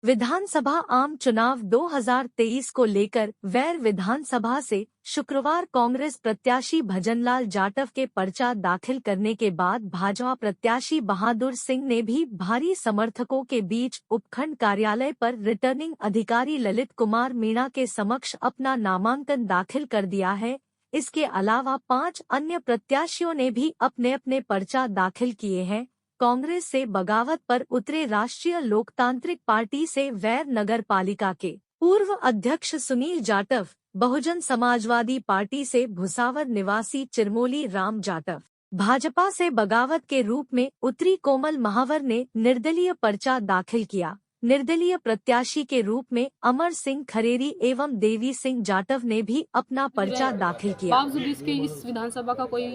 विधानसभा आम चुनाव 2023 को लेकर वैर विधानसभा से शुक्रवार कांग्रेस प्रत्याशी भजनलाल जाटव के पर्चा दाखिल करने के बाद भाजपा प्रत्याशी बहादुर सिंह ने भी भारी समर्थकों के बीच उपखंड कार्यालय पर रिटर्निंग अधिकारी ललित कुमार मीणा के समक्ष अपना नामांकन दाखिल कर दिया है। इसके अलावा 5 अन्य प्रत्याशियों ने भी अपने अपने पर्चा दाखिल किए हैं। कांग्रेस से बगावत पर उतरे राष्ट्रीय लोकतांत्रिक पार्टी से वैर नगर पालिका के पूर्व अध्यक्ष सुनील जाटव, बहुजन समाजवादी पार्टी से भुसावर निवासी चिरमोली राम जाटव, भाजपा से बगावत के रूप में उतरी कोमल महावर ने निर्दलीय पर्चा दाखिल किया। निर्दलीय प्रत्याशी के रूप में अमर सिंह खरेरी एवं देवी सिंह जाटव ने भी अपना पर्चा दाखिल किया। बावजूद इसके इस विधानसभा का कोई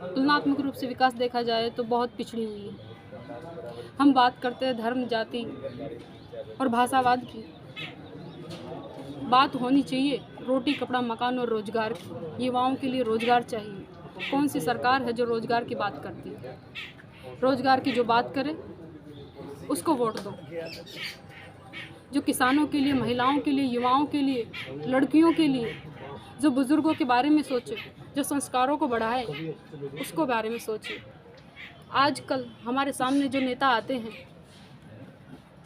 तुलनात्मक रूप से विकास देखा जाए तो बहुत पिछड़ी हुई है। हम बात करते हैं धर्म, जाति और भाषावाद की। बात होनी चाहिए रोटी, कपड़ा, मकान और रोजगार की। युवाओं के लिए रोजगार चाहिए। कौन सी सरकार है जो रोजगार की बात करती है? रोजगार की जो बात करे उसको वोट दो। जो किसानों के लिए, महिलाओं के लिए, युवाओं के लिए, लड़कियों के लिए, जो बुजुर्गों के बारे में सोचे, जो संस्कारों को बढ़ाए, उसको बारे में सोचे। आजकल हमारे सामने जो नेता आते हैं,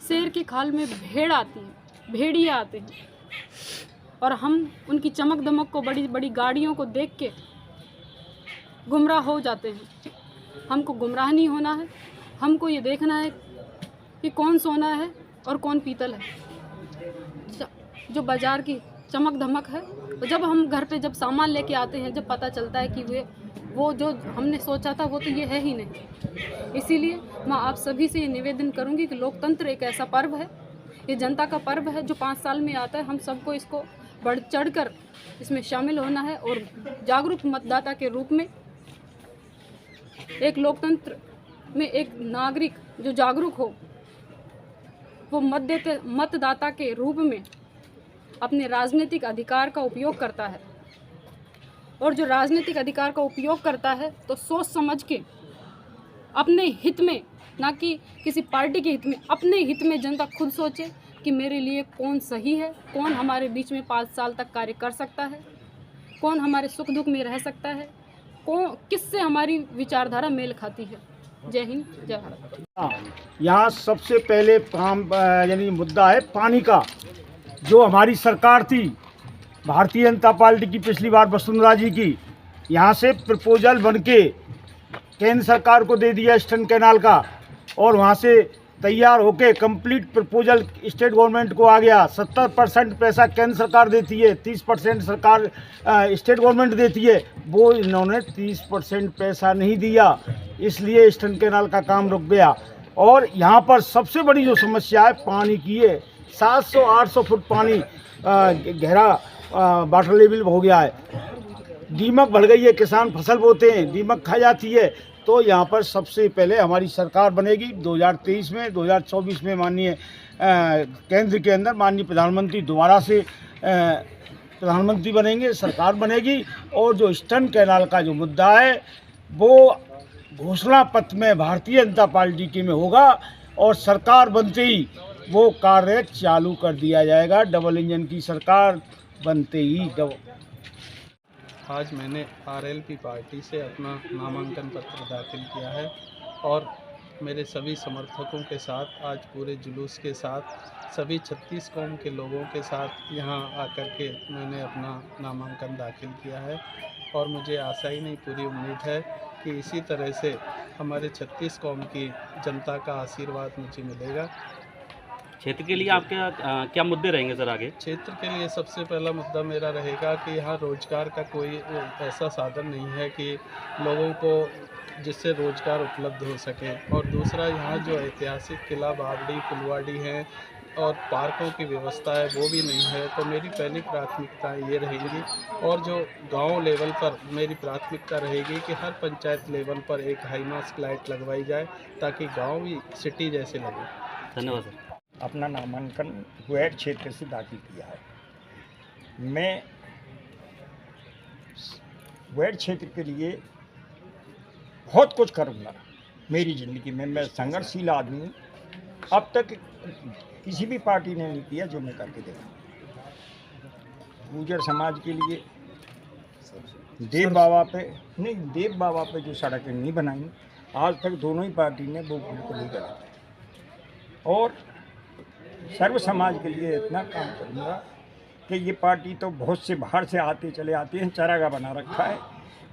शेर की खाल में भेड़ आती है, भेड़िए आते हैं, और हम उनकी चमक दमक को, बड़ी बड़ी गाड़ियों को देख के गुमराह हो जाते हैं। हमको गुमराह नहीं होना है। हमको ये देखना है कि कौन सोना है और कौन पीतल है। जो बाजार की चमक धमक है, तो जब हम घर पे जब सामान लेके आते हैं, जब पता चलता है कि वो जो हमने सोचा था वो तो ये है ही नहीं। इसीलिए मैं आप सभी से ये निवेदन करूंगी कि लोकतंत्र एक ऐसा पर्व है, ये जनता का पर्व है जो 5 साल में आता है। हम सबको इसको बढ़ चढ़कर इसमें शामिल होना है और जागरूक मतदाता के रूप में, एक लोकतंत्र में एक नागरिक जो जागरूक हो, वो मतदाता के रूप में अपने राजनीतिक अधिकार का उपयोग करता है। और जो राजनीतिक अधिकार का उपयोग करता है तो सोच समझ के, अपने हित में, ना कि किसी पार्टी के हित में, अपने हित में जनता खुद सोचे कि मेरे लिए कौन सही है, कौन हमारे बीच में 5 साल तक कार्य कर सकता है, कौन हमारे सुख दुख में रह सकता है, कौन किससे हमारी विचारधारा मेल खाती है। जय हिंद, जय भारत। यहाँ सबसे पहले काम यानी मुद्दा है पानी का। जो हमारी सरकार थी भारतीय जनता पार्टी की, पिछली बार वसुंधरा जी की, यहाँ से प्रपोजल बन के केंद्र सरकार को दे दिया ईस्टर्न कैनाल का, और वहाँ से तैयार होके कंप्लीट प्रपोजल स्टेट गवर्नमेंट को आ गया। 70% पैसा केंद्र सरकार देती है, 30% सरकार स्टेट गवर्नमेंट देती है। वो इन्होंने 30% पैसा नहीं दिया, इसलिए ईस्टर्न कैनाल का काम रुक गया। और यहाँ पर सबसे बड़ी जो समस्या है पानी की है। 700-800 फुट पानी गहरा वाटर लेवल हो गया है। दीमक बढ़ गई है, किसान फसल बोते हैं, दीमक खा जाती है। तो यहाँ पर सबसे पहले हमारी सरकार बनेगी 2023 में, 2024 में माननीय केंद्र के अंदर माननीय प्रधानमंत्री दोबारा से प्रधानमंत्री बनेंगे, सरकार बनेगी। और जो ईस्टर्न कैनाल का जो मुद्दा है वो घोषणा पत्र में भारतीय जनता पार्टी के में होगा, और सरकार बनते ही वो कार्य चालू कर दिया जाएगा। डबल इंजन की सरकार बनते ही आज मैंने आरएलपी पार्टी से अपना नामांकन पत्र दाखिल किया है, और मेरे सभी समर्थकों के साथ, आज पूरे जुलूस के साथ, सभी 36 कौम के लोगों के साथ यहाँ आकर के मैंने अपना नामांकन दाखिल किया है। और मुझे आशा ही नहीं, पूरी उम्मीद है कि इसी तरह से हमारे 36 कौम की जनता का आशीर्वाद मुझे मिलेगा। क्षेत्र के लिए आपके क्या मुद्दे रहेंगे सर आगे? क्षेत्र के लिए सबसे पहला मुद्दा मेरा रहेगा कि यहाँ रोजगार का कोई ऐसा साधन नहीं है कि लोगों को जिससे रोजगार उपलब्ध हो सके। और दूसरा, यहाँ जो ऐतिहासिक किला बावड़ी, फुलवाड़ी हैं और पार्कों की व्यवस्था है वो भी नहीं है। तो मेरी पहली प्राथमिकता ये रहेगी। और जो गांव लेवल पर मेरी प्राथमिकता रहेगी कि हर पंचायत लेवल पर एक हाई मास्क लाइट लगवाई जाए, ताकि गांव भी सिटी जैसे लगे। धन्यवाद सर। अपना नामांकन वैट क्षेत्र से दाखिल किया है। मैं वैट क्षेत्र के लिए बहुत कुछ करूँगा मेरी ज़िंदगी में। मैं संघर्षशील आदमी हूँ। अब तक किसी भी पार्टी ने नहीं किया जो मैं करके देखा। गुर्जर समाज के लिए देव बाबा पे जो सड़कें नहीं बनाई आज तक दोनों ही पार्टी ने वो बिल्कुल ही गलत है। और सर्व समाज के लिए इतना काम करूँगा कि ये पार्टी तो बहुत से बाहर से चले आते हैं, चारागाह बना रखा है।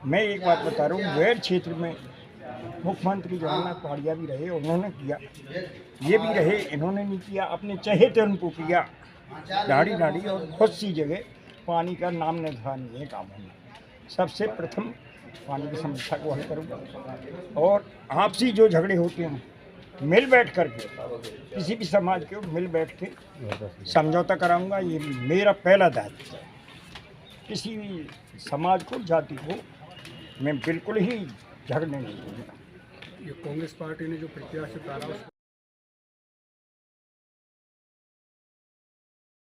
मैं एक बात बता रहा हूँ, वेर क्षेत्र में मुख्यमंत्री जगन्नाथ पहाड़िया भी रहे, उन्होंने किया, ये भी रहे, इन्होंने नहीं किया। अपने चहेते उनको किया, दाढ़ी और बहुत सी जगह पानी का नाम निशान नहीं है काम होना। सबसे प्रथम पानी की समस्या को हल करूँगा और आपसी जो झगड़े होते हैं मिल बैठ करके, किसी भी समाज के मिल बैठ के समझौता कराऊंगा। ये मेरा पहला दायित्व है। किसी भी समाज को, जाति को मैं बिल्कुल ही झगड़ने नहीं दूंगा। ये कांग्रेस पार्टी ने जो प्रत्याशी उतारा